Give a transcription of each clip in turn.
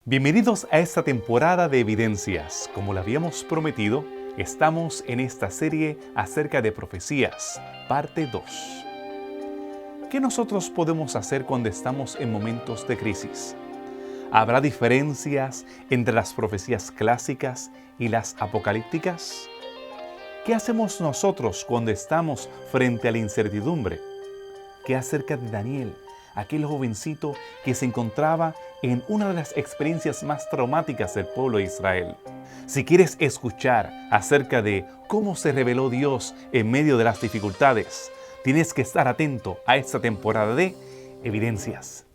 Bienvenidos a esta temporada de Evidencias. Como lo habíamos prometido, estamos en esta serie acerca de profecías, parte 2. ¿Qué nosotros podemos hacer cuando estamos en momentos de crisis? ¿Habrá diferencias entre las profecías clásicas y las apocalípticas? ¿Qué hacemos nosotros cuando estamos frente a la incertidumbre? ¿Qué acerca de Daniel, aquel jovencito que se encontraba en una de las experiencias más traumáticas del pueblo de Israel? Si quieres escuchar acerca de cómo se reveló Dios en medio de las dificultades, tienes que estar atento a esta temporada de Evidencias.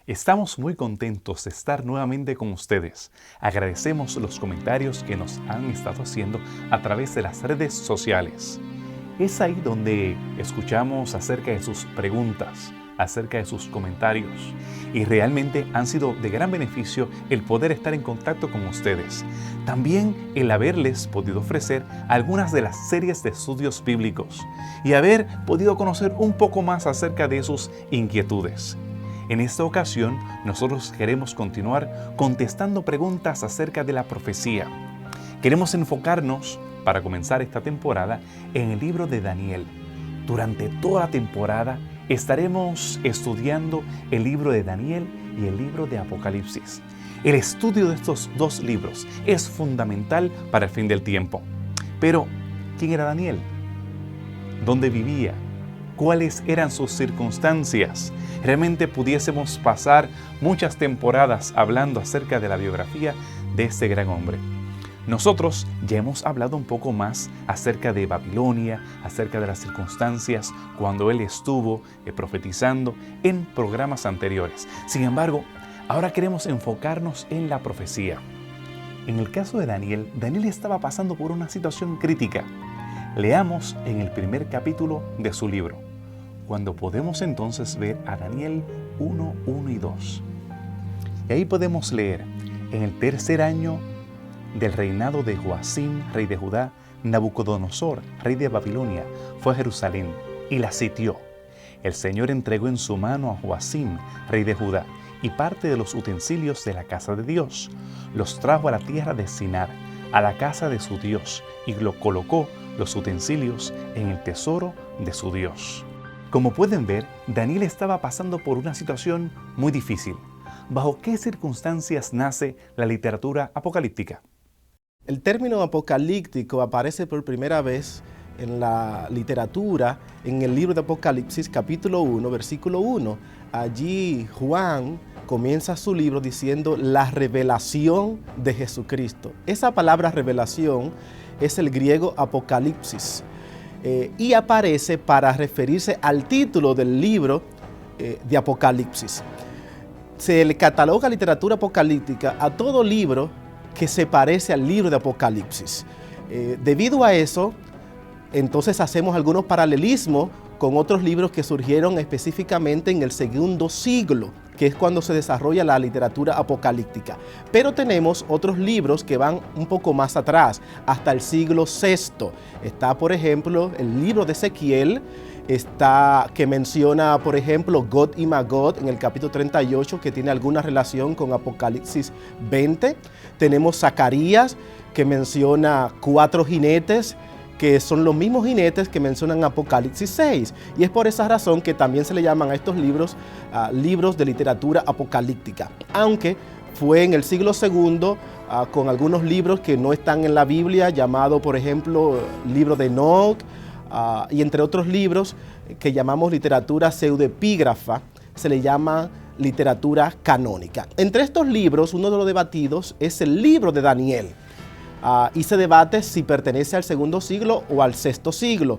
Estamos muy contentos de estar nuevamente con ustedes. Agradecemos los comentarios que nos han estado haciendo a través de las redes sociales. Es ahí donde escuchamos acerca de sus preguntas, acerca de sus comentarios. Y realmente han sido de gran beneficio el poder estar en contacto con ustedes. También el haberles podido ofrecer algunas de las series de estudios bíblicos y haber podido conocer un poco más acerca de sus inquietudes. En esta ocasión, nosotros queremos continuar contestando preguntas acerca de la profecía. Queremos enfocarnos, para comenzar esta temporada, en el libro de Daniel. Durante toda la temporada estaremos estudiando el libro de Daniel y el libro de Apocalipsis. El estudio de estos dos libros es fundamental para el fin del tiempo. Pero, ¿quién era Daniel? ¿Dónde vivía? ¿Cuáles eran sus circunstancias? Realmente pudiésemos pasar muchas temporadas hablando acerca de la biografía de este gran hombre. Nosotros ya hemos hablado un poco más acerca de Babilonia, acerca de las circunstancias cuando él estuvo profetizando en programas anteriores. Sin embargo, ahora queremos enfocarnos en la profecía. En el caso de Daniel, Daniel estaba pasando por una situación crítica. Leamos en el primer capítulo de su libro, cuando podemos entonces ver a Daniel 1, 1 y 2. Y ahí podemos leer: en el tercer año del reinado de Joacim, rey de Judá, Nabucodonosor, rey de Babilonia, fue a Jerusalén y la sitió. El Señor entregó en su mano a Joacim, rey de Judá, y parte de los utensilios de la casa de Dios. Los trajo a la tierra de Sinar, a la casa de su Dios, y lo colocó los utensilios en el tesoro de su Dios. Como pueden ver, Daniel estaba pasando por una situación muy difícil. ¿Bajo qué circunstancias nace la literatura apocalíptica? El término apocalíptico aparece por primera vez en la literatura en el libro de Apocalipsis, capítulo 1, versículo 1. Allí Juan comienza su libro diciendo la revelación de Jesucristo. Esa palabra revelación es el griego apocalipsis y aparece para referirse al título del libro de Apocalipsis. Se le cataloga literatura apocalíptica a todo libro que se parece al libro de Apocalipsis. Debido a eso, entonces hacemos algunos paralelismos con otros libros que surgieron específicamente en el segundo siglo, que es cuando se desarrolla la literatura apocalíptica. Pero tenemos otros libros que van un poco más atrás, hasta el siglo VI. Está, por ejemplo, el libro de Ezequiel, que menciona, por ejemplo, Gog y Magog en el capítulo 38, que tiene alguna relación con Apocalipsis 20. Tenemos Zacarías, que menciona 4 jinetes, que son los mismos jinetes que mencionan Apocalipsis 6. Y es por esa razón que también se le llaman a estos libros libros de literatura apocalíptica. Aunque fue en el siglo II con algunos libros que no están en la Biblia, llamado por ejemplo libro de Enoch, y entre otros libros que llamamos literatura pseudoepígrafa, se le llama literatura canónica. Entre estos libros, uno de los debatidos es el libro de Daniel. Y se debate si pertenece al segundo siglo o al sexto siglo.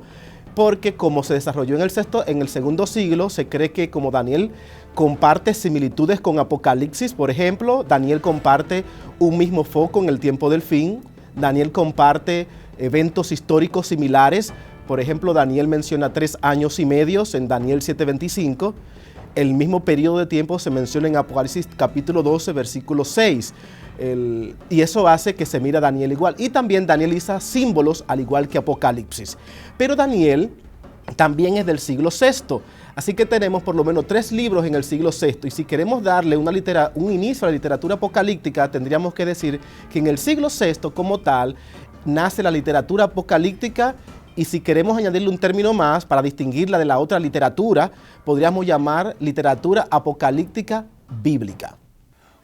porque como se desarrolló en el segundo siglo, se cree que como Daniel comparte similitudes con Apocalipsis, por ejemplo, Daniel comparte un mismo foco en el tiempo del fin, Daniel comparte eventos históricos similares, por ejemplo, Daniel menciona 3 años y medio en Daniel 7:25, el mismo periodo de tiempo se menciona en Apocalipsis capítulo 12, versículo 6, y eso hace que se mire a Daniel igual. Y también Daniel usa símbolos al igual que Apocalipsis. Pero Daniel también es del siglo VI. Así que tenemos por lo menos 3 libros en el siglo VI. Y si queremos darle un inicio a la literatura apocalíptica, tendríamos que decir que en el siglo VI como tal nace la literatura apocalíptica. Y si queremos añadirle un término más para distinguirla de la otra literatura, podríamos llamar literatura apocalíptica bíblica.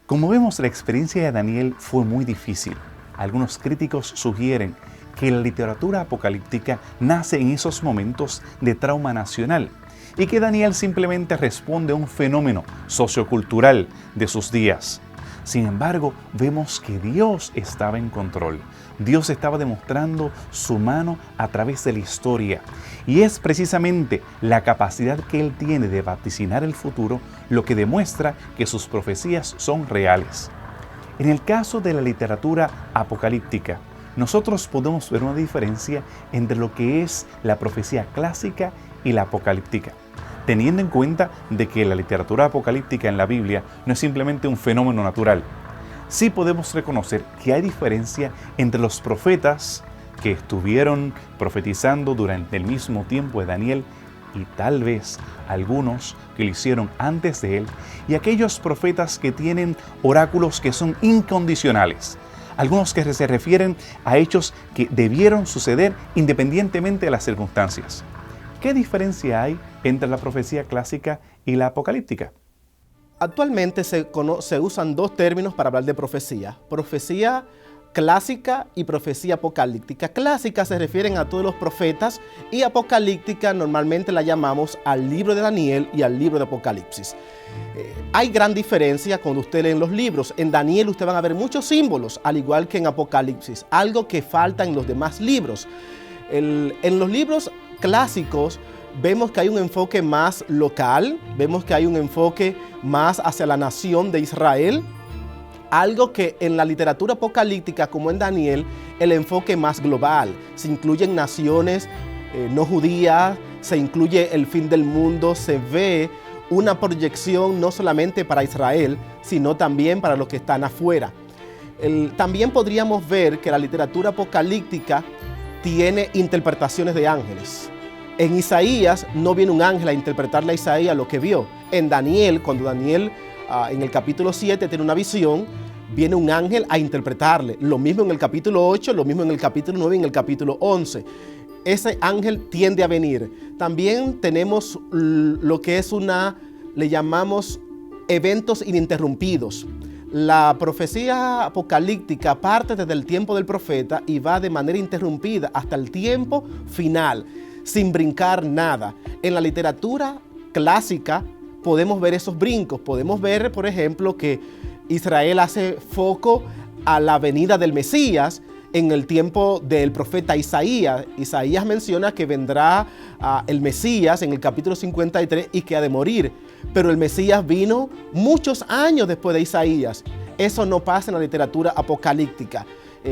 Como vemos, la experiencia de Daniel fue muy difícil. Algunos críticos sugieren que la literatura apocalíptica nace en esos momentos de trauma nacional y que Daniel simplemente responde a un fenómeno sociocultural de sus días. Sin embargo, vemos que Dios estaba en control. Dios estaba demostrando su mano a través de la historia. Y es precisamente la capacidad que Él tiene de vaticinar el futuro lo que demuestra que sus profecías son reales. En el caso de la literatura apocalíptica, nosotros podemos ver una diferencia entre lo que es la profecía clásica y la apocalíptica, teniendo en cuenta de que la literatura apocalíptica en la Biblia no es simplemente un fenómeno natural. Sí podemos reconocer que hay diferencia entre los profetas que estuvieron profetizando durante el mismo tiempo de Daniel y tal vez algunos que lo hicieron antes de él, y aquellos profetas que tienen oráculos que son incondicionales, algunos que se refieren a hechos que debieron suceder independientemente de las circunstancias. ¿Qué diferencia hay entre la profecía clásica y la apocalíptica? Actualmente se usan 2 términos para hablar de profecía: profecía clásica y profecía apocalíptica. Clásica se refieren a todos los profetas y apocalíptica normalmente la llamamos al libro de Daniel y al libro de Apocalipsis. Hay gran diferencia cuando usted lee los libros. En Daniel usted van a ver muchos símbolos, al igual que en Apocalipsis, algo que falta en los demás libros. En los libros clásicos vemos que hay un enfoque más local, vemos que hay un enfoque más hacia la nación de Israel, algo que en la literatura apocalíptica, como en Daniel, el enfoque más global. Se incluyen naciones no judías, se incluye el fin del mundo, se ve una proyección no solamente para Israel, sino también para los que están afuera. También podríamos ver que la literatura apocalíptica tiene interpretaciones de ángeles. En Isaías no viene un ángel a interpretarle a Isaías lo que vio. En Daniel, cuando Daniel en el capítulo 7 tiene una visión, viene un ángel a interpretarle. Lo mismo en el capítulo 8, lo mismo en el capítulo 9 y en el capítulo 11. Ese ángel tiende a venir. También tenemos lo que es le llamamos eventos ininterrumpidos. La profecía apocalíptica parte desde el tiempo del profeta y va de manera interrumpida hasta el tiempo final, sin brincar nada. En la literatura clásica podemos ver esos brincos. Podemos ver, por ejemplo, que Israel hace foco a la venida del Mesías en el tiempo del profeta Isaías. Isaías menciona que vendrá el Mesías en el capítulo 53 y que ha de morir. Pero el Mesías vino muchos años después de Isaías. Eso no pasa en la literatura apocalíptica.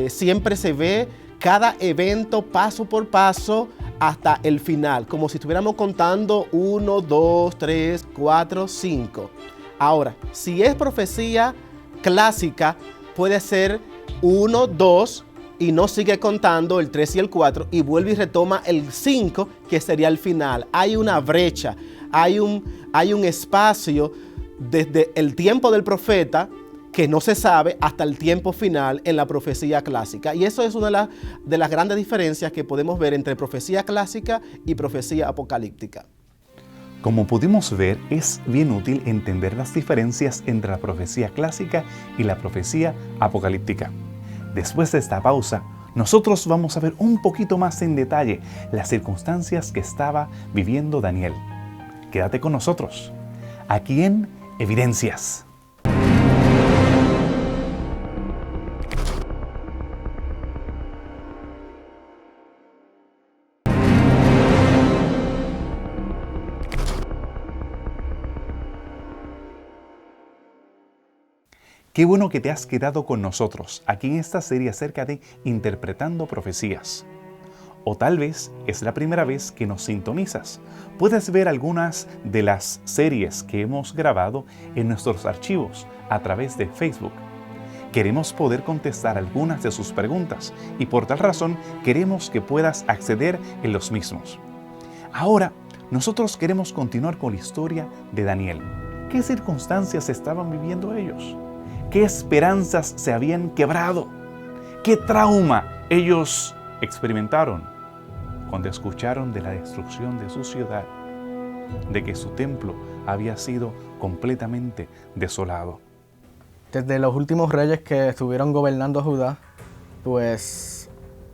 Siempre se ve cada evento paso por paso hasta el final, como si estuviéramos contando 1, 2, 3, 4, 5. Ahora, si es profecía clásica, puede ser 1, 2 y no sigue contando el 3 y el 4 y vuelve y retoma el 5, que sería el final. Hay una brecha, hay un espacio desde el tiempo del profeta que no se sabe hasta el tiempo final en la profecía clásica. Y eso es una de las grandes diferencias que podemos ver entre profecía clásica y profecía apocalíptica. Como pudimos ver, es bien útil entender las diferencias entre la profecía clásica y la profecía apocalíptica. Después de esta pausa, nosotros vamos a ver un poquito más en detalle las circunstancias que estaba viviendo Daniel. Quédate con nosotros, aquí en Evidencias. Qué bueno que te has quedado con nosotros aquí en esta serie acerca de Interpretando Profecías. O tal vez es la primera vez que nos sintonizas. Puedes ver algunas de las series que hemos grabado en nuestros archivos a través de Facebook. Queremos poder contestar algunas de sus preguntas y por tal razón queremos que puedas acceder en los mismos. Ahora, nosotros queremos continuar con la historia de Daniel. ¿Qué circunstancias estaban viviendo ellos? ¿Qué esperanzas se habían quebrado? ¿Qué trauma ellos experimentaron cuando escucharon de la destrucción de su ciudad, de que su templo había sido completamente desolado? Desde los últimos reyes que estuvieron gobernando Judá, pues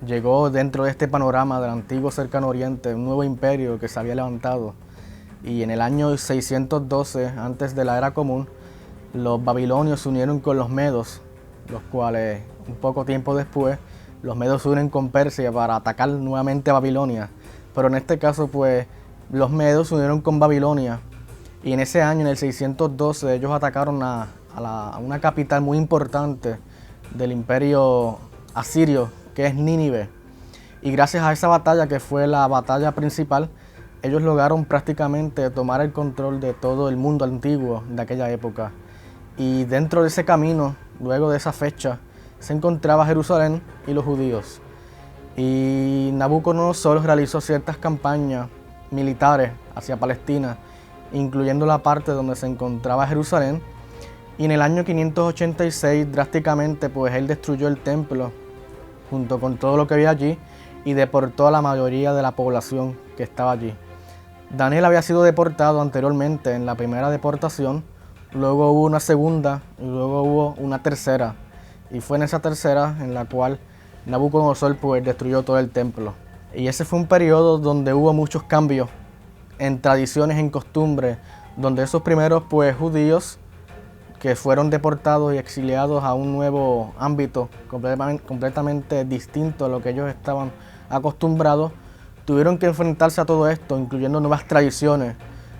llegó dentro de este panorama del antiguo cercano oriente un nuevo imperio que se había levantado. Y en el año 612, antes de la era común, los babilonios se unieron con los medos, los cuales un poco tiempo después, los medos se unen con Persia para atacar nuevamente a Babilonia. Pero en este caso, pues, los medos se unieron con Babilonia. Y en ese año, en el 612, ellos atacaron a una capital muy importante del imperio asirio, que es Nínive. Y gracias a esa batalla, que fue la batalla principal, ellos lograron prácticamente tomar el control de todo el mundo antiguo de aquella época. Y dentro de ese camino, luego de esa fecha, se encontraba Jerusalén y los judíos. Y Nabucodonosor realizó ciertas campañas militares hacia Palestina, incluyendo la parte donde se encontraba Jerusalén. Y en el año 586, drásticamente, pues él destruyó el templo junto con todo lo que había allí y deportó a la mayoría de la población que estaba allí. Daniel había sido deportado anteriormente en la primera deportación, luego hubo una segunda y luego hubo una tercera. Y fue en esa tercera en la cual Nabucodonosor pues destruyó todo el templo. Y ese fue un periodo donde hubo muchos cambios en tradiciones, en costumbres, donde esos primeros pues judíos que fueron deportados y exiliados a un nuevo ámbito completamente distinto a lo que ellos estaban acostumbrados, tuvieron que enfrentarse a todo esto, incluyendo nuevas tradiciones,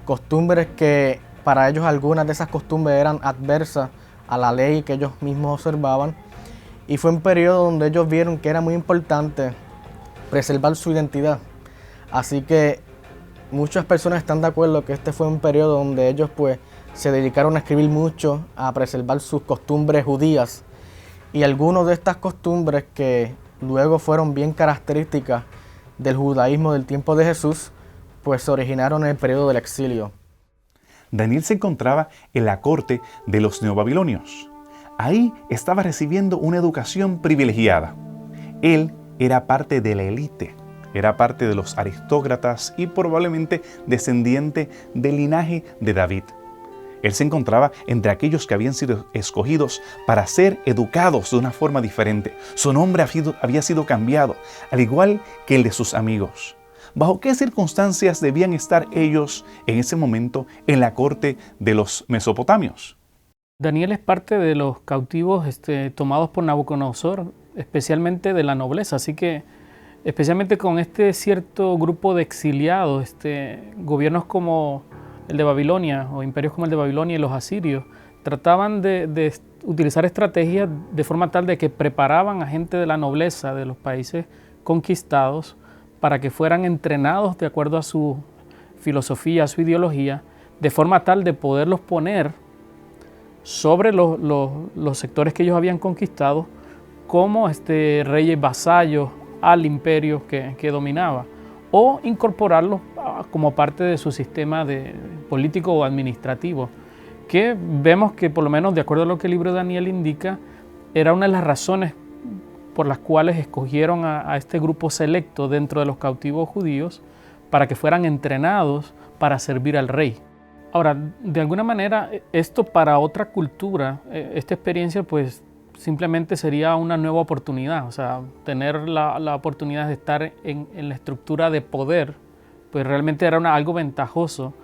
costumbres que para ellos algunas de esas costumbres eran adversas a la ley que ellos mismos observaban. Y fue un periodo donde ellos vieron que era muy importante preservar su identidad. Así que muchas personas están de acuerdo que este fue un periodo donde ellos pues se dedicaron a escribir mucho, a preservar sus costumbres judías. Y algunas de estas costumbres que luego fueron bien características del judaísmo del tiempo de Jesús, pues se originaron en el periodo del exilio. Daniel se encontraba en la corte de los neobabilonios. Ahí estaba recibiendo una educación privilegiada. Él era parte de la élite, era parte de los aristócratas y probablemente descendiente del linaje de David. Él se encontraba entre aquellos que habían sido escogidos para ser educados de una forma diferente. Su nombre había sido cambiado, al igual que el de sus amigos. ¿Bajo qué circunstancias debían estar ellos en ese momento en la corte de los mesopotamios? Daniel es parte de los cautivos tomados por Nabucodonosor, especialmente de la nobleza. Así que, especialmente con este cierto grupo de exiliados, gobiernos como el de Babilonia o imperios como el de Babilonia y los asirios, trataban de utilizar estrategias de forma tal de que preparaban a gente de la nobleza de los países conquistados para que fueran entrenados de acuerdo a su filosofía, a su ideología, de forma tal de poderlos poner sobre los sectores que ellos habían conquistado como reyes vasallos al imperio que dominaba, o incorporarlos como parte de su sistema político o administrativo, que vemos que, por lo menos de acuerdo a lo que el libro de Daniel indica, era una de las razones por las cuales escogieron a este grupo selecto dentro de los cautivos judíos para que fueran entrenados para servir al rey. Ahora, de alguna manera, esto para otra cultura, esta experiencia pues simplemente sería una nueva oportunidad, o sea, tener la oportunidad de estar en la estructura de poder, pues realmente era algo ventajoso.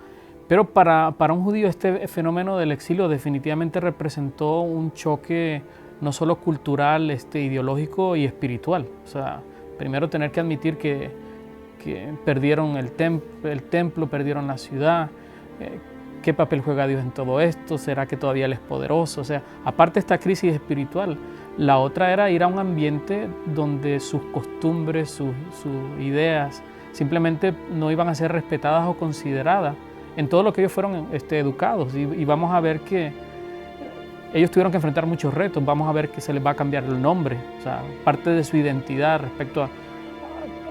Pero para un judío este fenómeno del exilio definitivamente representó un choque no solo cultural, ideológico y espiritual. O sea, primero tener que admitir que perdieron el templo, perdieron la ciudad, ¿qué papel juega Dios en todo esto? ¿Será que todavía Él es poderoso? O sea, aparte de esta crisis espiritual, la otra era ir a un ambiente donde sus costumbres, sus ideas, simplemente no iban a ser respetadas o consideradas en todo lo que ellos fueron educados. Y vamos a ver que ellos tuvieron que enfrentar muchos retos. Vamos a ver que se les va a cambiar el nombre, o sea, parte de su identidad respecto a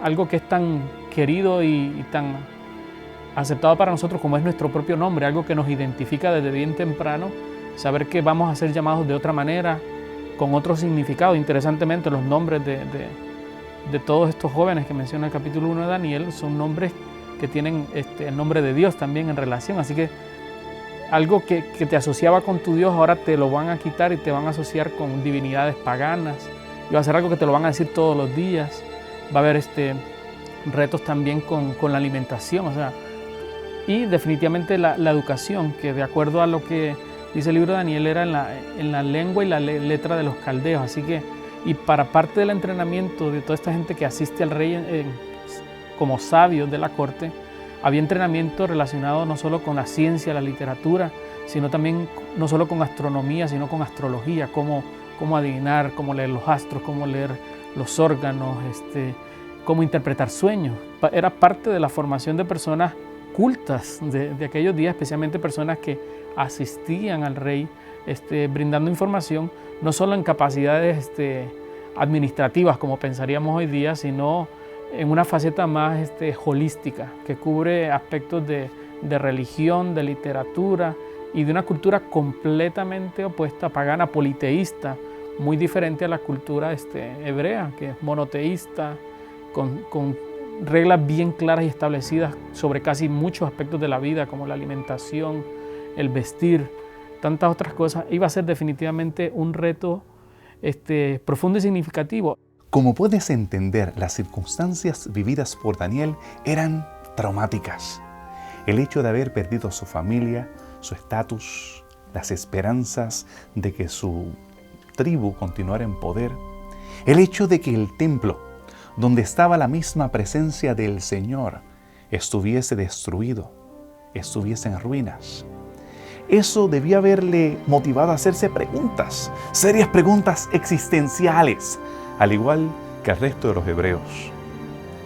algo que es tan querido y tan aceptado para nosotros como es nuestro propio nombre, algo que nos identifica desde bien temprano, saber que vamos a ser llamados de otra manera, con otro significado. Interesantemente, los nombres de todos estos jóvenes que menciona el capítulo 1 de Daniel son nombres que tienen el nombre de Dios también en relación, así que algo que te asociaba con tu Dios ahora te lo van a quitar y te van a asociar con divinidades paganas, y va a ser algo que te lo van a decir todos los días. Va a haber retos también con la alimentación, o sea, y definitivamente la educación, que de acuerdo a lo que dice el libro de Daniel era en la lengua y la letra de los caldeos. Así que, y para parte del entrenamiento de toda esta gente que asiste al rey como sabios de la corte, había entrenamiento relacionado no solo con la ciencia, la literatura, sino también no solo con astronomía, sino con astrología, cómo adivinar, cómo leer los astros, cómo leer los órganos, cómo interpretar sueños. Era parte de la formación de personas cultas de aquellos días, especialmente personas que asistían al rey, brindando información, no solo en capacidades administrativas como pensaríamos hoy día, sino en una faceta más holística, que cubre aspectos de religión, de literatura y de una cultura completamente opuesta, pagana, politeísta, muy diferente a la cultura hebrea, que es monoteísta, con reglas bien claras y establecidas sobre casi muchos aspectos de la vida, como la alimentación, el vestir, tantas otras cosas. Iba a ser definitivamente un reto profundo y significativo. Como puedes entender, las circunstancias vividas por Daniel eran traumáticas. El hecho de haber perdido su familia, su estatus, las esperanzas de que su tribu continuara en poder, el hecho de que el templo, donde estaba la misma presencia del Señor, estuviese destruido, estuviese en ruinas. Eso debía haberle motivado a hacerse preguntas, serias preguntas existenciales, al igual que el resto de los hebreos.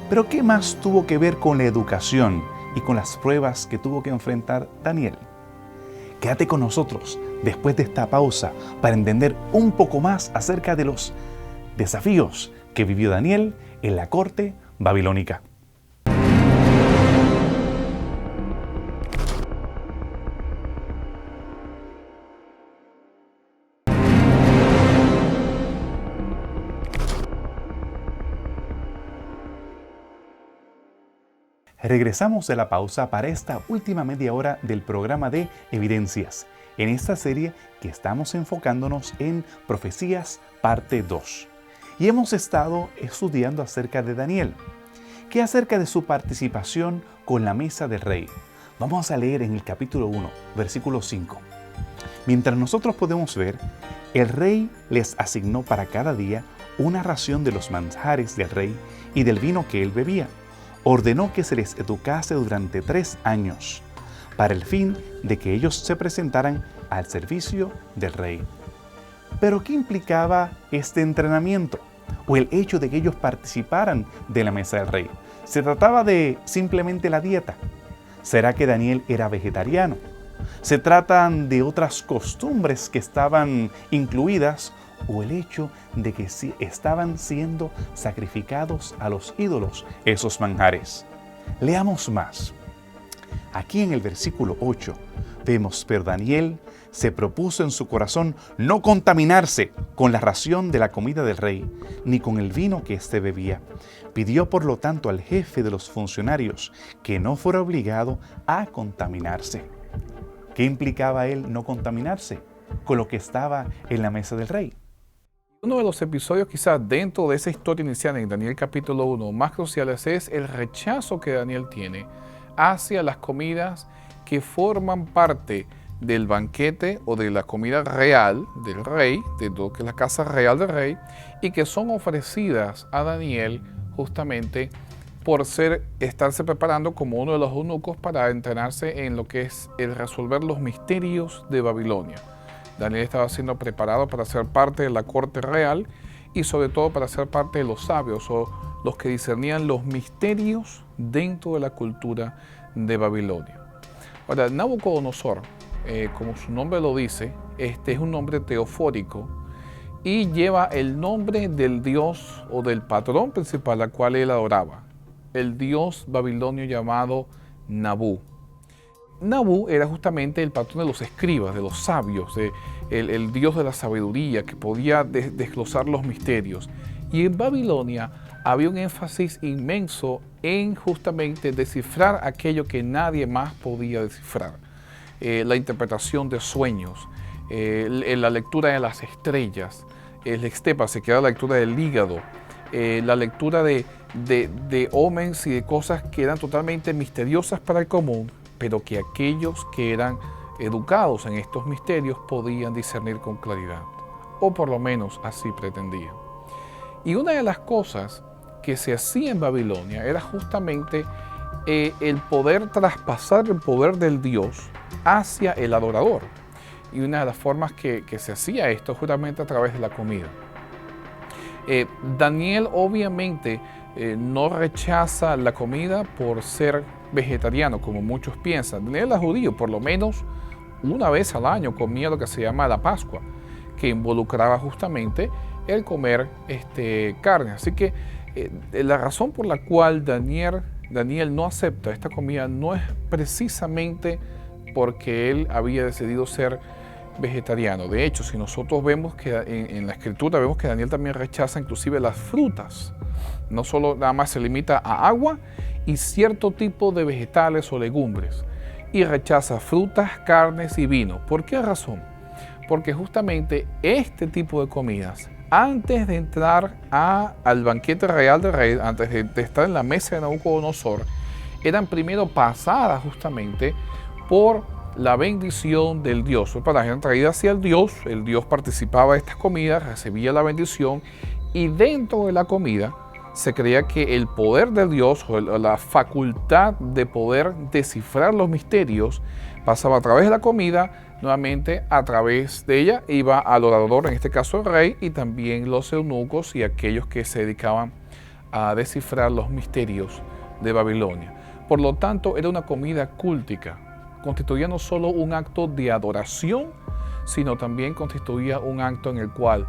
Pero ¿qué más tuvo que ver con la educación y con las pruebas que tuvo que enfrentar Daniel? Quédate con nosotros después de esta pausa para entender un poco más acerca de los desafíos que vivió Daniel en la corte babilónica. Regresamos de la pausa para esta última media hora del programa de Evidencias, en esta serie que estamos enfocándonos en Profecías parte 2. Y hemos estado estudiando acerca de Daniel. ¿Qué acerca de su participación con la mesa del rey? Vamos a leer en el capítulo 1, versículo 5. Mientras nosotros podemos ver, el rey les asignó para cada día una ración de los manjares del rey y del vino que él bebía. Ordenó que se les educase durante 3 años, para el fin de que ellos se presentaran al servicio del rey. ¿Pero qué implicaba este entrenamiento o el hecho de que ellos participaran de la mesa del rey? ¿Se trataba de simplemente la dieta? ¿Será que Daniel era vegetariano? ¿Se tratan de otras costumbres que estaban incluidas o el hecho de que estaban siendo sacrificados a los ídolos esos manjares? Leamos más. Aquí en el versículo 8 vemos, pero Daniel se propuso en su corazón no contaminarse con la ración de la comida del rey, ni con el vino que éste bebía. Pidió por lo tanto al jefe de los funcionarios que no fuera obligado a contaminarse. ¿Qué implicaba él no contaminarse con lo que estaba en la mesa del rey? Uno de los episodios quizás dentro de esa historia inicial en Daniel capítulo 1 más cruciales es el rechazo que Daniel tiene hacia las comidas que forman parte del banquete o de la comida real del rey, de lo que es la casa real del rey, y que son ofrecidas a Daniel justamente por estarse preparando como uno de los eunucos para entrenarse en lo que es el resolver los misterios de Babilonia. Daniel estaba siendo preparado para ser parte de la corte real y sobre todo para ser parte de los sabios o los que discernían los misterios dentro de la cultura de Babilonia. Ahora, Nabucodonosor, como su nombre lo dice, es un nombre teofórico y lleva el nombre del dios o del patrón principal al cual él adoraba, el dios babilonio llamado Nabú. Nabú era justamente el patrón de los escribas, de los sabios, el dios de la sabiduría que podía desglosar los misterios. Y en Babilonia había un énfasis inmenso en justamente descifrar aquello que nadie más podía descifrar. La interpretación de sueños, la lectura de las estrellas, el estepa, se queda la lectura del hígado, la lectura de omens y de cosas que eran totalmente misteriosas para el común, pero que aquellos que eran educados en estos misterios podían discernir con claridad, o por lo menos así pretendían. Y una de las cosas que se hacía en Babilonia era justamente el poder traspasar el poder del Dios hacia el adorador. Y una de las formas que se hacía esto justamente a través de la comida. Daniel obviamente no rechaza la comida por ser vegetariano, como muchos piensan. Daniel era judío, por lo menos una vez al año comía lo que se llama la Pascua, que involucraba justamente el comer carne. Así que la razón por la cual Daniel no acepta esta comida no es precisamente porque él había decidido ser vegetariano. De hecho, si nosotros vemos que en la escritura vemos que Daniel también rechaza inclusive las frutas. No solo nada más se limita a agua y cierto tipo de vegetales o legumbres. Y rechaza frutas, carnes y vino. ¿Por qué razón? Porque justamente este tipo de comidas, antes de entrar al banquete real del rey, antes de estar en la mesa de Nabucodonosor, eran primero pasadas justamente por la bendición del Dios. Para eran traídas hacia el Dios participaba de estas comidas, recibía la bendición y dentro de la comida se creía que el poder de Dios o la facultad de poder descifrar los misterios pasaba a través de la comida, nuevamente a través de ella iba al orador, en este caso el rey, y también los eunucos y aquellos que se dedicaban a descifrar los misterios de Babilonia. Por lo tanto, era una comida cúltica. Constituía no solo un acto de adoración, sino también constituía un acto en el cual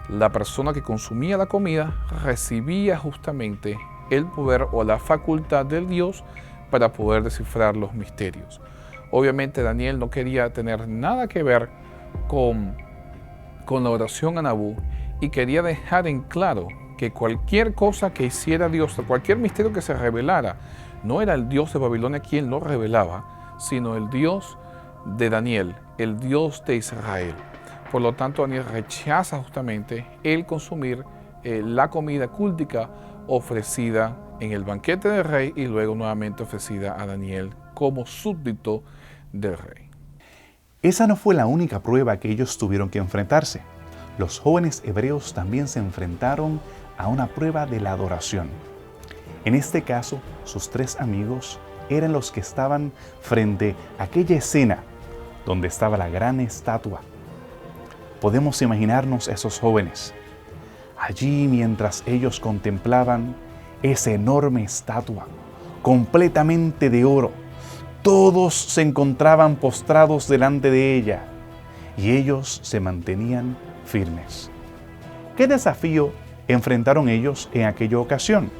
la persona que consumía la comida recibía justamente el poder o la facultad del Dios para poder descifrar los misterios. Obviamente Daniel no quería tener nada que ver con la oración a Nabú y quería dejar en claro que cualquier cosa que hiciera Dios, cualquier misterio que se revelara, no era el Dios de Babilonia quien lo revelaba, sino el Dios de Daniel, el Dios de Israel. Por lo tanto, Daniel rechaza justamente el consumir la comida cúltica ofrecida en el banquete del rey y luego nuevamente ofrecida a Daniel como súbdito del rey. Esa no fue la única prueba que ellos tuvieron que enfrentarse. Los jóvenes hebreos también se enfrentaron a una prueba de la adoración. En este caso, sus tres amigos eran los que estaban frente a aquella escena donde estaba la gran estatua. Podemos imaginarnos a esos jóvenes allí mientras ellos contemplaban esa enorme estatua, completamente de oro. Todos se encontraban postrados delante de ella y ellos se mantenían firmes. ¿Qué desafío enfrentaron ellos en aquella ocasión?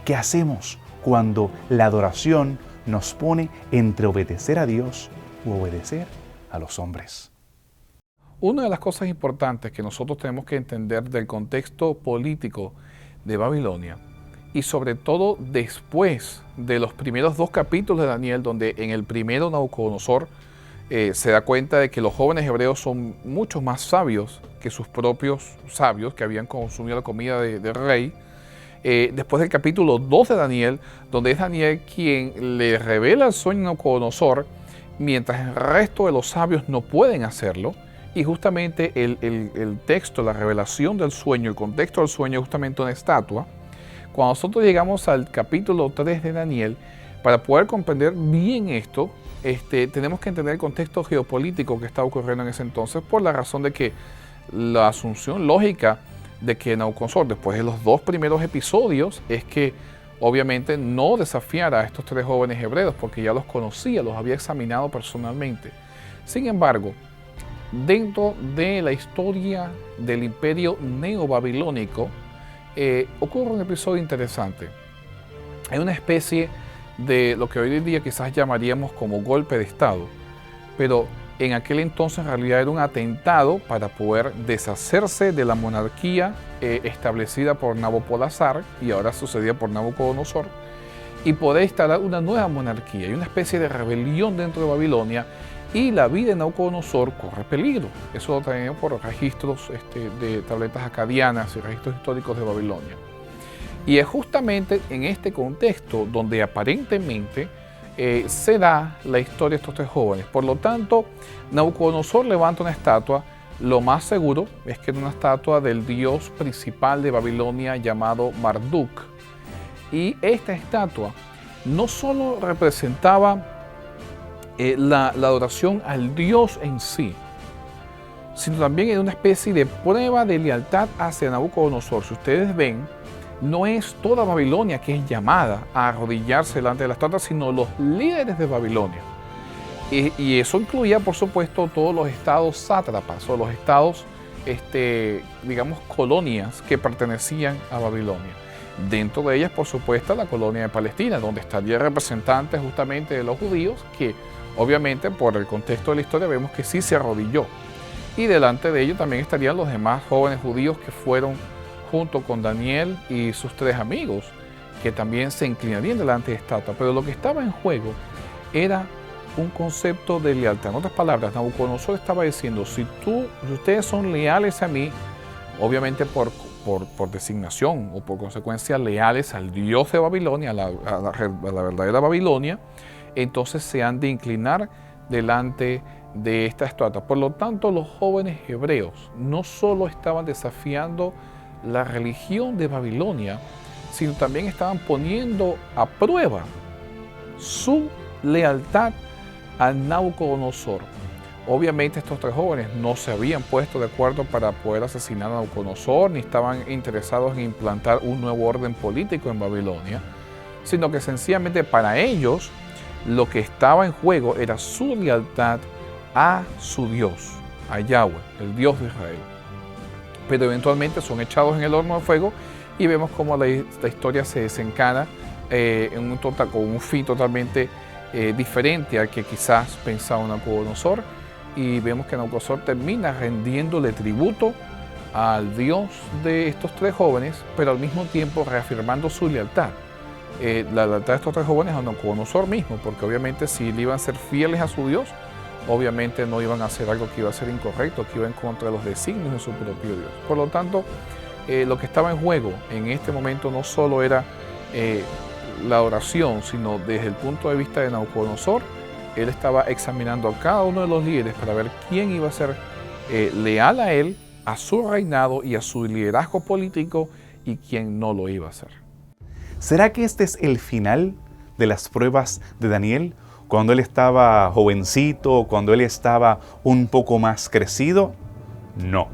¿Qué hacemos cuando la adoración nos pone entre obedecer a Dios u obedecer a los hombres? Una de las cosas importantes que nosotros tenemos que entender del contexto político de Babilonia y sobre todo después de los primeros 2 capítulos de Daniel, donde en el primero Nabucodonosor se da cuenta de que los jóvenes hebreos son mucho más sabios que sus propios sabios que habían consumido la comida del rey. Después del capítulo 2 de Daniel, donde es Daniel quien le revela el sueño a Nabucodonosor, mientras el resto de los sabios no pueden hacerlo. Y justamente el texto, la revelación del sueño, el contexto del sueño es justamente una estatua. Cuando nosotros llegamos al capítulo 3 de Daniel, para poder comprender bien esto, tenemos que entender el contexto geopolítico que estaba ocurriendo en ese entonces, por la razón de que la asunción lógica de que Nabucodonosor, después de los 2 primeros episodios, es que obviamente no desafiara a estos 3 jóvenes hebreos, porque ya los conocía, los había examinado personalmente. Sin embargo, dentro de la historia del imperio neobabilónico, ocurre un episodio interesante. Hay una especie de lo que hoy en día quizás llamaríamos como golpe de Estado, pero en aquel entonces en realidad era un atentado para poder deshacerse de la monarquía establecida por Nabopolassar, y ahora sucedía por Nabucodonosor, y poder instalar una nueva monarquía. Hay una especie de rebelión dentro de Babilonia, y la vida de Nabucodonosor corre peligro. Eso lo tenemos por registros de tabletas acadianas y registros históricos de Babilonia. Y es justamente en este contexto donde aparentemente se da la historia de estos 3 jóvenes. Por lo tanto, Nabucodonosor levanta una estatua. Lo más seguro es que era una estatua del dios principal de Babilonia llamado Marduk. Y esta estatua no solo representaba la adoración al dios en sí, sino también era una especie de prueba de lealtad hacia Nabucodonosor. Si ustedes ven, no es toda Babilonia que es llamada a arrodillarse delante de la estatua, sino los líderes de Babilonia. Y eso incluía, por supuesto, todos los estados sátrapas o los estados, digamos, colonias que pertenecían a Babilonia. Dentro de ellas, por supuesto, la colonia de Palestina, donde estaría representante justamente de los judíos, que obviamente por el contexto de la historia vemos que sí se arrodilló. Y delante de ello también estarían los demás jóvenes judíos que fueron junto con Daniel y sus 3 amigos, que también se inclinarían delante de esta estatua. Pero lo que estaba en juego era un concepto de lealtad. En otras palabras, Nabucodonosor estaba diciendo, si ustedes son leales a mí, obviamente por designación o por consecuencia leales al dios de Babilonia, a la verdadera Babilonia, entonces se han de inclinar delante de esta estatua. Por lo tanto, los jóvenes hebreos no solo estaban desafiando la religión de Babilonia, sino también estaban poniendo a prueba su lealtad a Nabucodonosor. Obviamente estos 3 jóvenes no se habían puesto de acuerdo para poder asesinar a Nabucodonosor, ni estaban interesados en implantar un nuevo orden político en Babilonia, sino que sencillamente para ellos lo que estaba en juego era su lealtad a su Dios, a Yahweh, el Dios de Israel. Pero eventualmente son echados en el horno de fuego y vemos cómo la historia se desencana con un fin totalmente diferente al que quizás pensaba Nabucodonosor, y vemos que Nabucodonosor termina rendiéndole tributo al Dios de estos 3 jóvenes, pero al mismo tiempo reafirmando su lealtad. La lealtad de estos 3 jóvenes a Nabucodonosor mismo, porque obviamente si le iban a ser fieles a su Dios, obviamente no iban a hacer algo que iba a ser incorrecto, que iba en contra de los designios de su propio Dios. Por lo tanto, lo que estaba en juego en este momento no solo era la oración, sino desde el punto de vista de Nabucodonosor, él estaba examinando a cada uno de los líderes para ver quién iba a ser leal a él, a su reinado y a su liderazgo político, y quién no lo iba a hacer. ¿Será que este es el final de las pruebas de Daniel? Cuando él estaba jovencito, cuando él estaba un poco más crecido. No,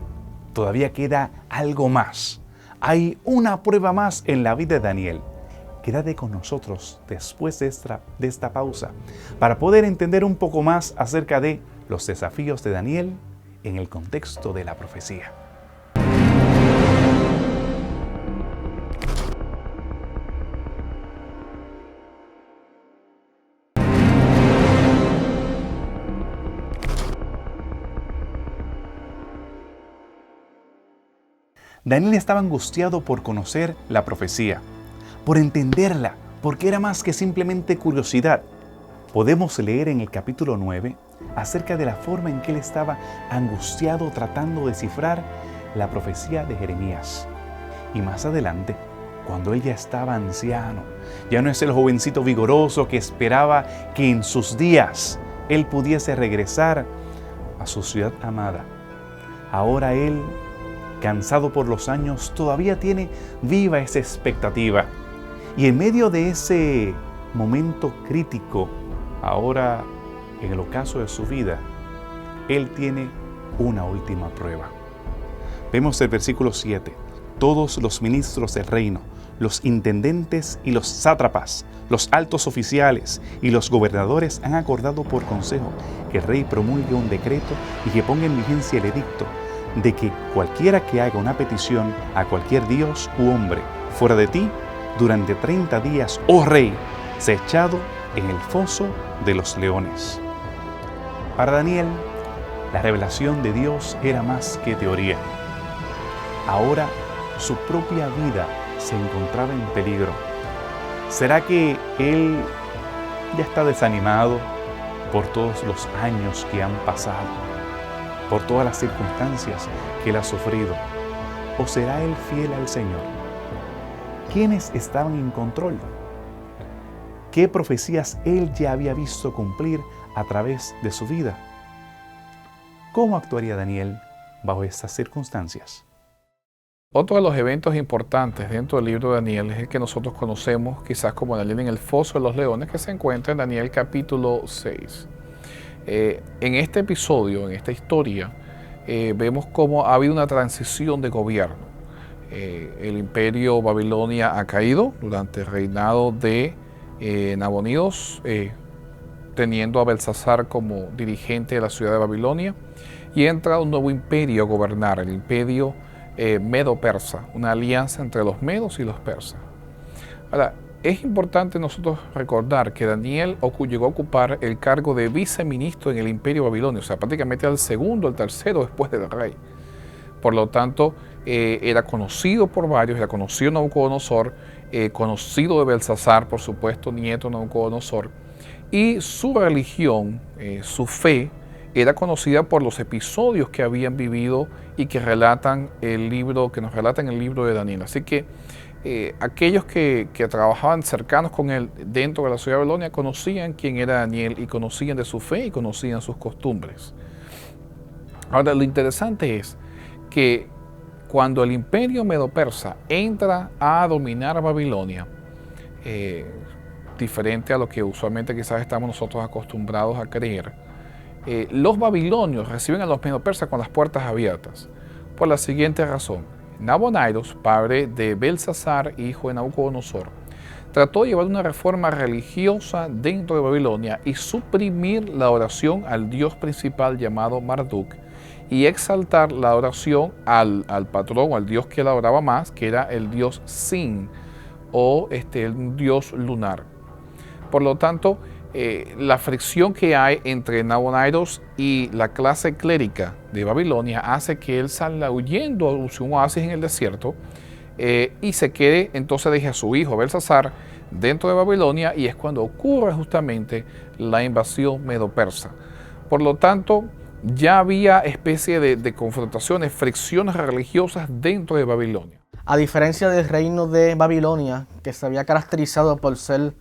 todavía queda algo más. Hay una prueba más en la vida de Daniel. Quédate con nosotros después de esta pausa para poder entender un poco más acerca de los desafíos de Daniel en el contexto de la profecía. Daniel estaba angustiado por conocer la profecía, por entenderla, porque era más que simplemente curiosidad. Podemos leer en el capítulo 9 acerca de la forma en que él estaba angustiado tratando de descifrar la profecía de Jeremías. Y más adelante, cuando él ya estaba anciano, ya no es el jovencito vigoroso que esperaba que en sus días él pudiese regresar a su ciudad amada. Ahora él cansado por los años, todavía tiene viva esa expectativa. Y en medio de ese momento crítico, ahora en el ocaso de su vida, él tiene una última prueba. Vemos el versículo 7. Todos los ministros del reino, los intendentes y los sátrapas, los altos oficiales y los gobernadores han acordado por consejo que el rey promulgue un decreto y que ponga en vigencia el edicto de que cualquiera que haga una petición a cualquier dios u hombre fuera de ti, durante 30 días, oh rey, sea echado en el foso de los leones. Para Daniel, la revelación de Dios era más que teoría. Ahora su propia vida se encontraba en peligro. ¿Será que él ya está desanimado por todos los años que han pasado, por todas las circunstancias que él ha sufrido? ¿O será él fiel al Señor? ¿Quiénes estaban en control? ¿Qué profecías él ya había visto cumplir a través de su vida? ¿Cómo actuaría Daniel bajo estas circunstancias? Otro de los eventos importantes dentro del libro de Daniel es el que nosotros conocemos quizás como Daniel en el foso de los leones, que se encuentra en Daniel capítulo 6. En este episodio, en esta historia, vemos cómo ha habido una transición de gobierno. El imperio Babilonia ha caído durante el reinado de Nabonidos, teniendo a Belsasar como dirigente de la ciudad de Babilonia, y entra un nuevo imperio a gobernar, el imperio medo-persa, una alianza entre los medos y los persas. Ahora, es importante nosotros recordar que Daniel llegó a ocupar el cargo de viceministro en el imperio babilonio, o sea, prácticamente el segundo, el tercero después del rey. Por lo tanto, era conocido por varios, era conocido de Nabucodonosor, conocido de Belsasar, por supuesto, nieto de Nabucodonosor, y su religión, su fe, era conocida por los episodios que habían vivido y que relatan el libro, que nos relatan el libro de Daniel. Así que aquellos que trabajaban cercanos con él dentro de la ciudad de Babilonia conocían quién era Daniel y conocían de su fe y conocían sus costumbres. Ahora, lo interesante es que cuando el imperio medo-persa entra a dominar Babilonia, diferente a lo que usualmente quizás estamos nosotros acostumbrados a creer, los babilonios reciben a los medo-persas con las puertas abiertas, por la siguiente razón. Nabonidus, padre de Belsasar, hijo de Nabucodonosor, trató de llevar una reforma religiosa dentro de Babilonia y suprimir la oración al dios principal llamado Marduk y exaltar la oración al patrón, al dios que él adoraba más, que era el dios Sin, o el dios lunar. Por lo tanto, la fricción que hay entre Nabonidus y la clase clérica de Babilonia hace que él salga huyendo a un oasis en el desierto y se quede, entonces deje a su hijo Belsasar dentro de Babilonia, y es cuando ocurre justamente la invasión medo-persa. Por lo tanto, ya había especie de confrontaciones, fricciones religiosas dentro de Babilonia. A diferencia del reino de Babilonia, que se había caracterizado por ser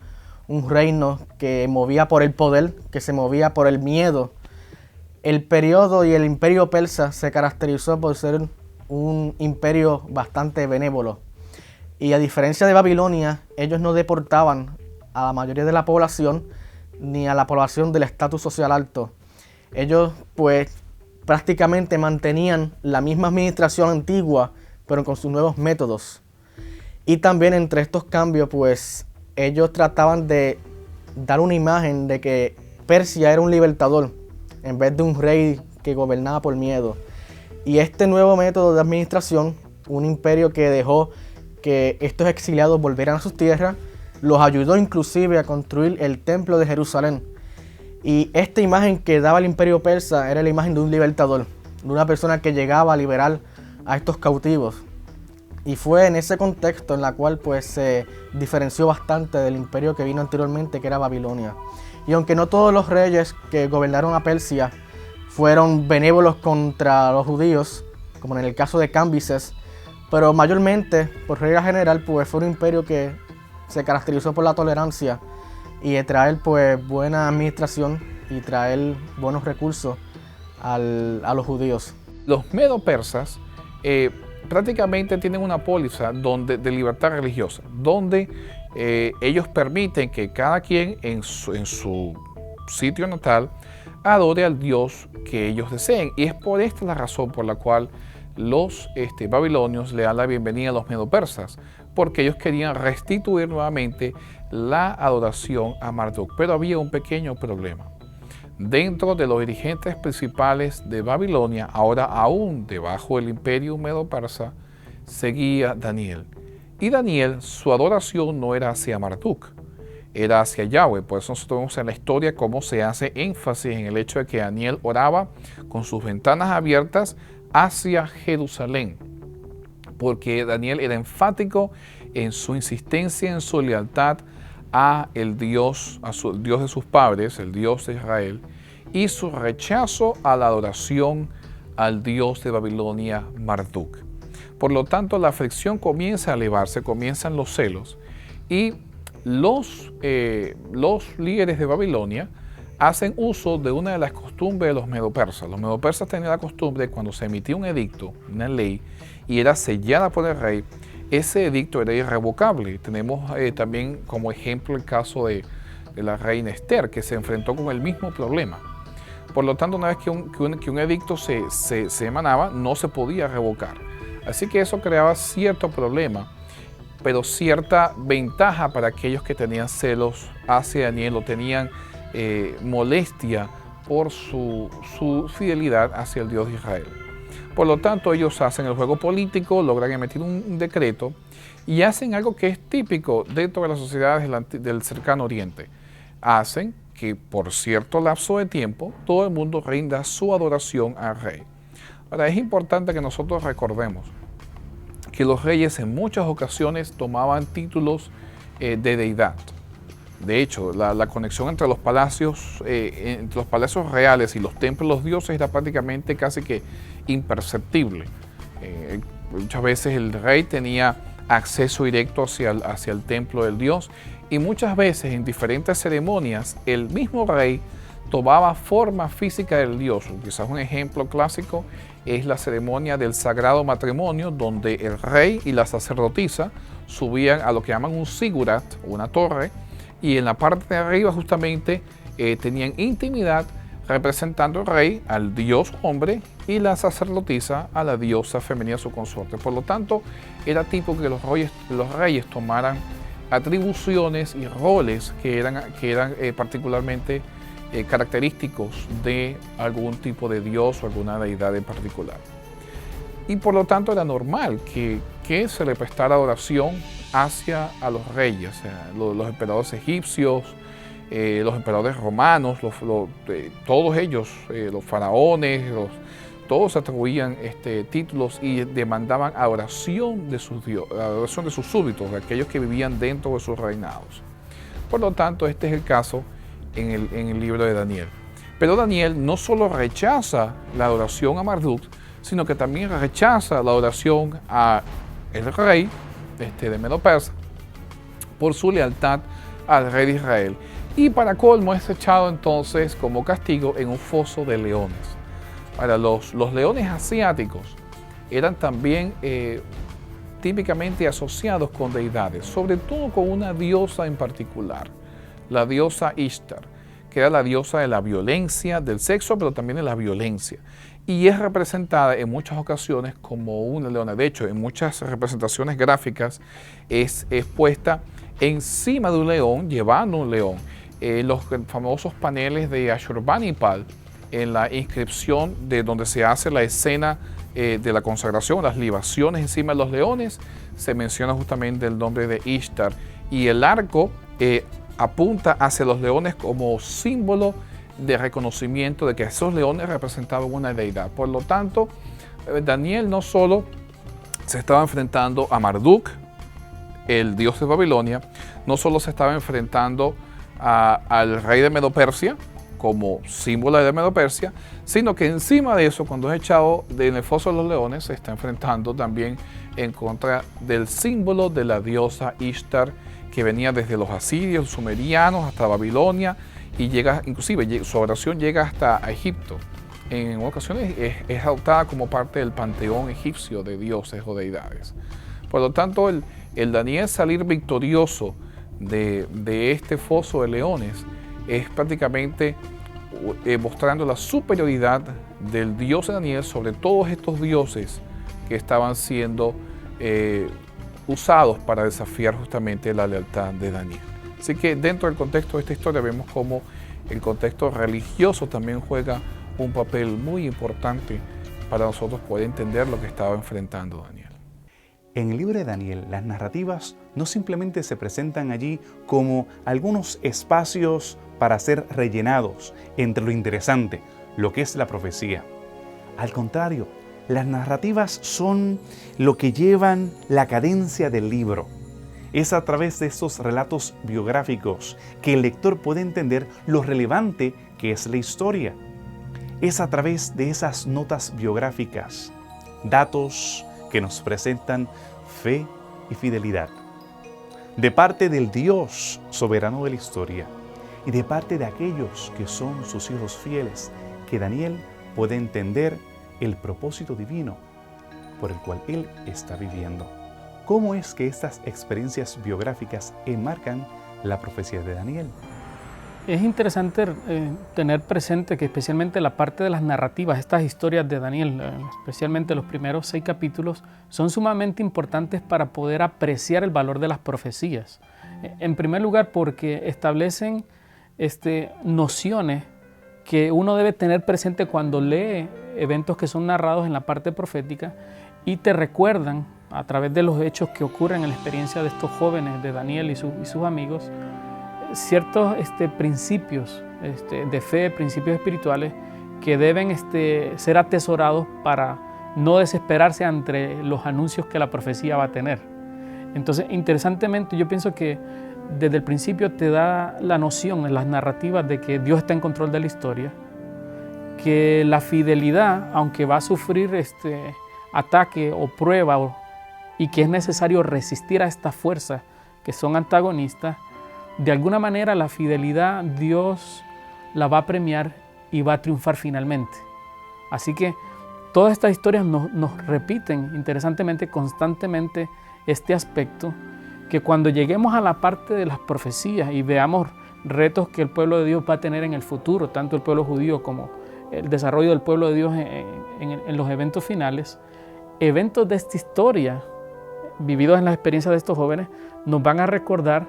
un reino que movía por el poder, que se movía por el miedo, el periodo y el imperio persa se caracterizó por ser un imperio bastante benévolo. Y a diferencia de Babilonia, ellos no deportaban a la mayoría de la población ni a la población del estatus social alto. Ellos pues prácticamente mantenían la misma administración antigua, pero con sus nuevos métodos. Y también entre estos cambios pues ellos trataban de dar una imagen de que Persia era un libertador en vez de un rey que gobernaba por miedo. Y este nuevo método de administración, un imperio que dejó que estos exiliados volvieran a sus tierras, los ayudó inclusive a construir el templo de Jerusalén. Y esta imagen que daba el imperio persa era la imagen de un libertador, de una persona que llegaba a liberar a estos cautivos. Y fue en ese contexto en la cual pues se diferenció bastante del imperio que vino anteriormente, que era Babilonia. Y aunque no todos los reyes que gobernaron a Persia fueron benévolos contra los judíos, como en el caso de Cambises, pero mayormente, por regla general, pues fue un imperio que se caracterizó por la tolerancia y de traer pues buena administración y traer buenos recursos a los judíos. Los medo-persas prácticamente tienen una póliza de libertad religiosa, donde ellos permiten que cada quien en su sitio natal adore al Dios que ellos deseen. Y es por esta la razón por la cual los babilonios le dan la bienvenida a los medo-persas, porque ellos querían restituir nuevamente la adoración a Marduk. Pero había un pequeño problema. Dentro de los dirigentes principales de Babilonia, ahora aún debajo del imperio medo-persa, seguía Daniel. Y Daniel, su adoración no era hacia Marduk, era hacia Yahweh. Por eso nosotros vemos en la historia cómo se hace énfasis en el hecho de que Daniel oraba con sus ventanas abiertas hacia Jerusalén, porque Daniel era enfático en su insistencia, en su lealtad a el Dios, el Dios de sus padres, el Dios de Israel, y su rechazo a la adoración al Dios de Babilonia, Marduk. Por lo tanto, la aflicción comienza a elevarse, comienzan los celos, y los líderes de Babilonia hacen uso de una de las costumbres de los medo-persas. Los medo-persas tenían la costumbre de cuando se emitía un edicto, una ley, y era sellada por el rey, ese edicto era irrevocable. Tenemos también como ejemplo el caso de la reina Esther, que se enfrentó con el mismo problema. Por lo tanto, una vez que un edicto se emanaba, no se podía revocar. Así que eso creaba cierto problema, pero cierta ventaja para aquellos que tenían celos hacia Daniel o tenían molestia por su fidelidad hacia el Dios de Israel. Por lo tanto, ellos hacen el juego político, logran emitir un decreto y hacen algo que es típico dentro de las sociedades del cercano oriente. Hacen que por cierto lapso de tiempo todo el mundo rinda su adoración al rey. Ahora, es importante que nosotros recordemos que los reyes en muchas ocasiones tomaban títulos de deidad. De hecho, la conexión entre los palacios reales y los templos de los dioses era prácticamente casi que imperceptible. Muchas veces el rey tenía acceso directo hacia el templo del dios, y muchas veces en diferentes ceremonias el mismo rey tomaba forma física del dios. Quizás un ejemplo clásico es la ceremonia del sagrado matrimonio, donde el rey y la sacerdotisa subían a lo que llaman un zigurat, una torre, y en la parte de arriba justamente tenían intimidad representando al rey, al dios hombre, y la sacerdotisa a la diosa femenina, su consorte. Por lo tanto, era tipo que los reyes tomaran atribuciones y roles que eran particularmente característicos de algún tipo de dios o alguna deidad en particular. Y por lo tanto era normal que se le prestara adoración hacia a los reyes, o sea, los emperadores egipcios, los emperadores romanos, todos ellos, los faraones, todos atribuían títulos y demandaban adoración de sus súbditos, de aquellos que vivían dentro de sus reinados. Por lo tanto, este es el caso en el libro de Daniel. Pero Daniel no solo rechaza la adoración a Marduk, sino que también rechaza la adoración a el rey de Medo-Persa por su lealtad al rey de Israel. Y para colmo es echado entonces como castigo en un foso de leones. Para los leones asiáticos eran también típicamente asociados con deidades, sobre todo con una diosa en particular, la diosa Ishtar, que era la diosa de la violencia, del sexo, pero también de la violencia. Y es representada en muchas ocasiones como una leona. De hecho, en muchas representaciones gráficas es puesta encima de un león, llevando un león. Los famosos paneles de Ashurbanipal, en la inscripción de donde se hace la escena de la consagración, las libaciones encima de los leones, se menciona justamente el nombre de Ishtar. Y el arco apunta hacia los leones como símbolo de reconocimiento de que esos leones representaban una deidad. Por lo tanto, Daniel no solo se estaba enfrentando a Marduk, el dios de Babilonia, no solo se estaba enfrentando al rey de Medo-Persia como símbolo de Medo-Persia, sino que encima de eso, cuando es echado en el foso de los leones, se está enfrentando también en contra del símbolo de la diosa Ishtar, que venía desde los asirios, sumerianos, hasta Babilonia, y llega, inclusive su oración llega hasta Egipto. en ocasiones es adoptada como parte del panteón egipcio de dioses o deidades. Por lo tanto, el Daniel salir victorioso de este foso de leones es prácticamente mostrando la superioridad del dios de Daniel sobre todos estos dioses que estaban siendo usados para desafiar justamente la lealtad de Daniel. Así que dentro del contexto de esta historia vemos cómo el contexto religioso también juega un papel muy importante para nosotros poder entender lo que estaba enfrentando Daniel. En el libro de Daniel, las narrativas no simplemente se presentan allí como algunos espacios para ser rellenados entre lo interesante, lo que es la profecía. Al contrario, las narrativas son lo que llevan la cadencia del libro. Es a través de estos relatos biográficos que el lector puede entender lo relevante que es la historia. Es a través de esas notas biográficas, datos que nos presentan fe y fidelidad, de parte del Dios soberano de la historia y de parte de aquellos que son sus hijos fieles, que Daniel puede entender el propósito divino por el cual él está viviendo. ¿Cómo es que estas experiencias biográficas enmarcan la profecía de Daniel? Es interesante tener presente que especialmente la parte de las narrativas, estas historias de Daniel, especialmente los primeros 6 capítulos, son sumamente importantes para poder apreciar el valor de las profecías. En primer lugar, porque establecen nociones que uno debe tener presente cuando lee eventos que son narrados en la parte profética y te recuerdan, a través de los hechos que ocurren en la experiencia de estos jóvenes, de Daniel y sus amigos, ciertos principios de fe, principios espirituales que deben ser atesorados para no desesperarse ante los anuncios que la profecía va a tener. Entonces, interesantemente, yo pienso que desde el principio te da la noción en las narrativas de que Dios está en control de la historia, que la fidelidad, aunque va a sufrir ataque o prueba y que es necesario resistir a estas fuerzas que son antagonistas, de alguna manera la fidelidad Dios la va a premiar y va a triunfar finalmente. Así que todas estas historias nos repiten interesantemente, constantemente este aspecto, que cuando lleguemos a la parte de las profecías y veamos retos que el pueblo de Dios va a tener en el futuro, tanto el pueblo judío como el desarrollo del pueblo de Dios en los eventos finales, eventos de esta historia, vividos en la experiencia de estos jóvenes, nos van a recordar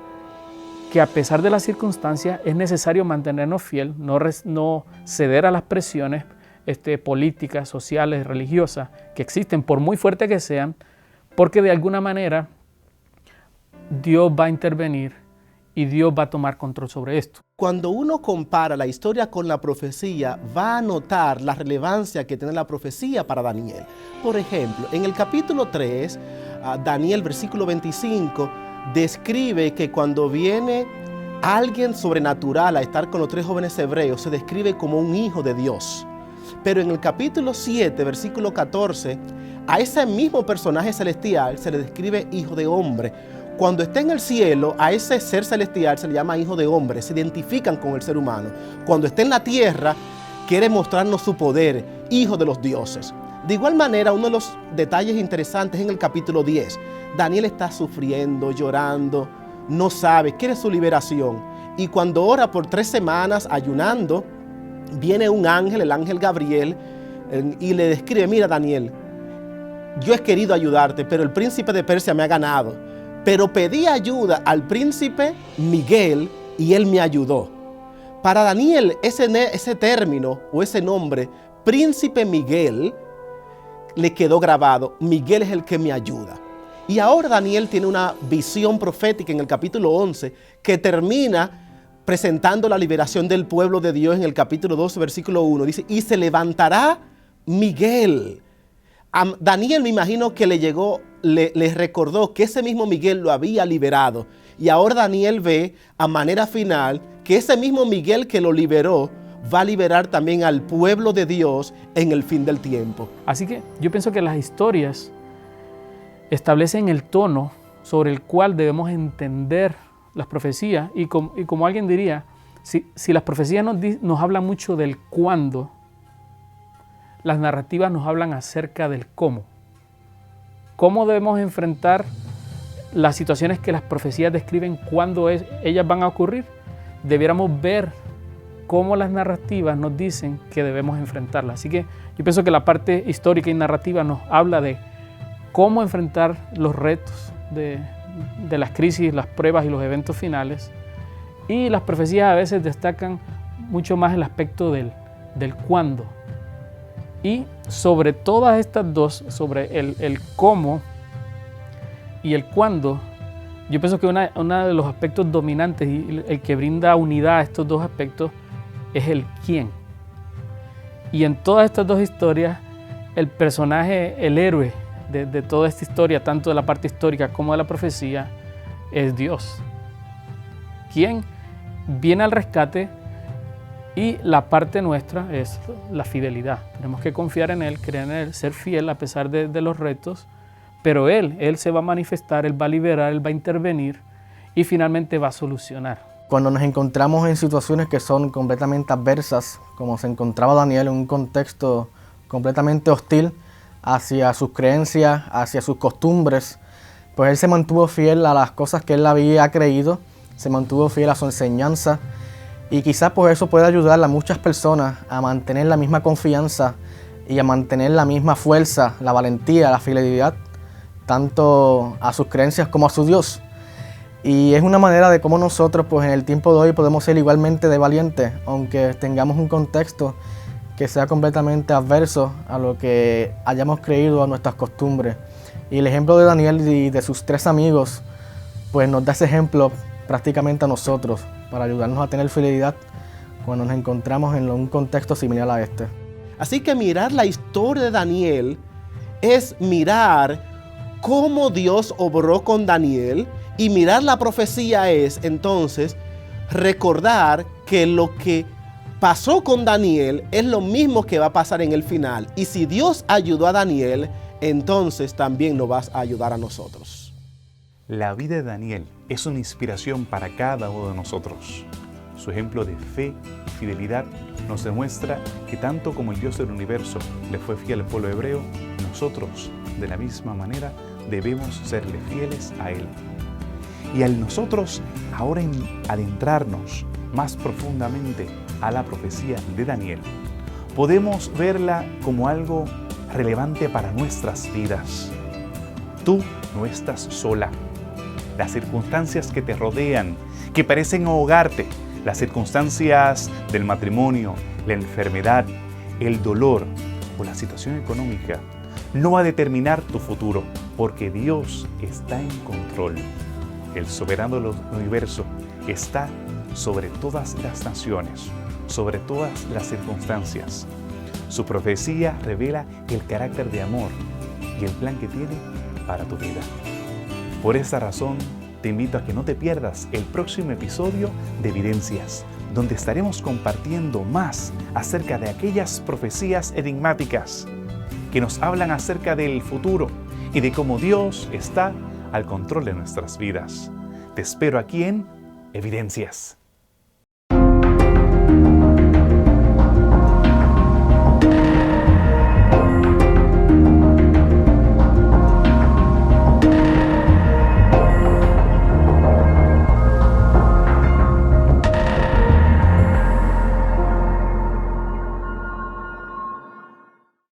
que a pesar de las circunstancias es necesario mantenernos fieles, no ceder a las presiones políticas, sociales, religiosas que existen, por muy fuertes que sean, porque de alguna manera Dios va a intervenir y Dios va a tomar control sobre esto. Cuando uno compara la historia con la profecía, va a notar la relevancia que tiene la profecía para Daniel. Por ejemplo, en el capítulo 3, Daniel, versículo 25, describe que cuando viene alguien sobrenatural a estar con los 3 jóvenes hebreos, se describe como un hijo de Dios. Pero en el capítulo 7, versículo 14, a ese mismo personaje celestial se le describe hijo de hombre. Cuando está en el cielo, a ese ser celestial se le llama hijo de hombre, se identifican con el ser humano. Cuando está en la tierra, quiere mostrarnos su poder, hijo de los dioses. De igual manera, uno de los detalles interesantes en el capítulo 10, Daniel está sufriendo, llorando, no sabe, quiere su liberación. Y cuando ora por 3 semanas ayunando, viene un ángel, el ángel Gabriel, y le describe: mira, Daniel, yo he querido ayudarte, pero el príncipe de Persia me ha ganado. Pero pedí ayuda al príncipe Miguel y él me ayudó. Para Daniel, ese término o ese nombre, príncipe Miguel, le quedó grabado. Miguel es el que me ayuda. Y ahora Daniel tiene una visión profética en el capítulo 11 que termina presentando la liberación del pueblo de Dios en el capítulo 12, versículo 1. Dice: y se levantará Miguel. A Daniel, me imagino que le recordó que ese mismo Miguel lo había liberado. Y ahora Daniel ve a manera final que ese mismo Miguel que lo liberó va a liberar también al pueblo de Dios en el fin del tiempo. Así que yo pienso que las historias establecen el tono sobre el cual debemos entender las profecías. Y como alguien diría, si las profecías nos hablan mucho del cuándo, las narrativas nos hablan acerca del cómo. ¿Cómo debemos enfrentar las situaciones que las profecías describen cuando ellas van a ocurrir? Debiéramos ver cómo las narrativas nos dicen que debemos enfrentarlas. Así que yo pienso que la parte histórica y narrativa nos habla de cómo enfrentar los retos de las crisis, las pruebas y los eventos finales. Y las profecías a veces destacan mucho más el aspecto del cuándo. Y sobre todas estas dos, sobre el cómo y el cuándo, yo pienso que uno de los aspectos dominantes y el que brinda unidad a estos dos aspectos es el quién. Y en todas estas dos historias, el personaje, el héroe de toda esta historia, tanto de la parte histórica como de la profecía, es Dios. ¿Quién viene al rescate? Y la parte nuestra es la fidelidad. Tenemos que confiar en Él, creer en Él, ser fiel a pesar de los retos, pero Él se va a manifestar, Él va a liberar, Él va a intervenir y finalmente va a solucionar. Cuando nos encontramos en situaciones que son completamente adversas, como se encontraba Daniel en un contexto completamente hostil hacia sus creencias, hacia sus costumbres, pues él se mantuvo fiel a las cosas que él había creído, se mantuvo fiel a su enseñanza, y quizás pues eso puede ayudar a muchas personas a mantener la misma confianza y a mantener la misma fuerza, la valentía, la fidelidad, tanto a sus creencias como a su Dios. Y es una manera de cómo nosotros pues en el tiempo de hoy podemos ser igualmente de valientes, aunque tengamos un contexto que sea completamente adverso a lo que hayamos creído, a nuestras costumbres. Y el ejemplo de Daniel y de sus 3 amigos pues nos da ese ejemplo prácticamente a nosotros, para ayudarnos a tener fidelidad cuando nos encontramos en un contexto similar a este. Así que mirar la historia de Daniel es mirar cómo Dios obró con Daniel, y mirar la profecía es entonces recordar que lo que pasó con Daniel es lo mismo que va a pasar en el final. Y si Dios ayudó a Daniel, entonces también nos va a ayudar a nosotros. La vida de Daniel es una inspiración para cada uno de nosotros. Su ejemplo de fe y fidelidad nos demuestra que tanto como el Dios del universo le fue fiel al pueblo hebreo, nosotros, de la misma manera, debemos serle fieles a Él. Y al nosotros ahora adentrarnos más profundamente a la profecía de Daniel, podemos verla como algo relevante para nuestras vidas. Tú no estás sola. Las circunstancias que te rodean, que parecen ahogarte, las circunstancias del matrimonio, la enfermedad, el dolor o la situación económica, no va a determinar tu futuro, porque Dios está en control. El soberano del universo está sobre todas las naciones, sobre todas las circunstancias. Su profecía revela el carácter de amor y el plan que tiene para tu vida. Por esta razón, te invito a que no te pierdas el próximo episodio de Evidencias, donde estaremos compartiendo más acerca de aquellas profecías enigmáticas que nos hablan acerca del futuro y de cómo Dios está al control de nuestras vidas. Te espero aquí en Evidencias.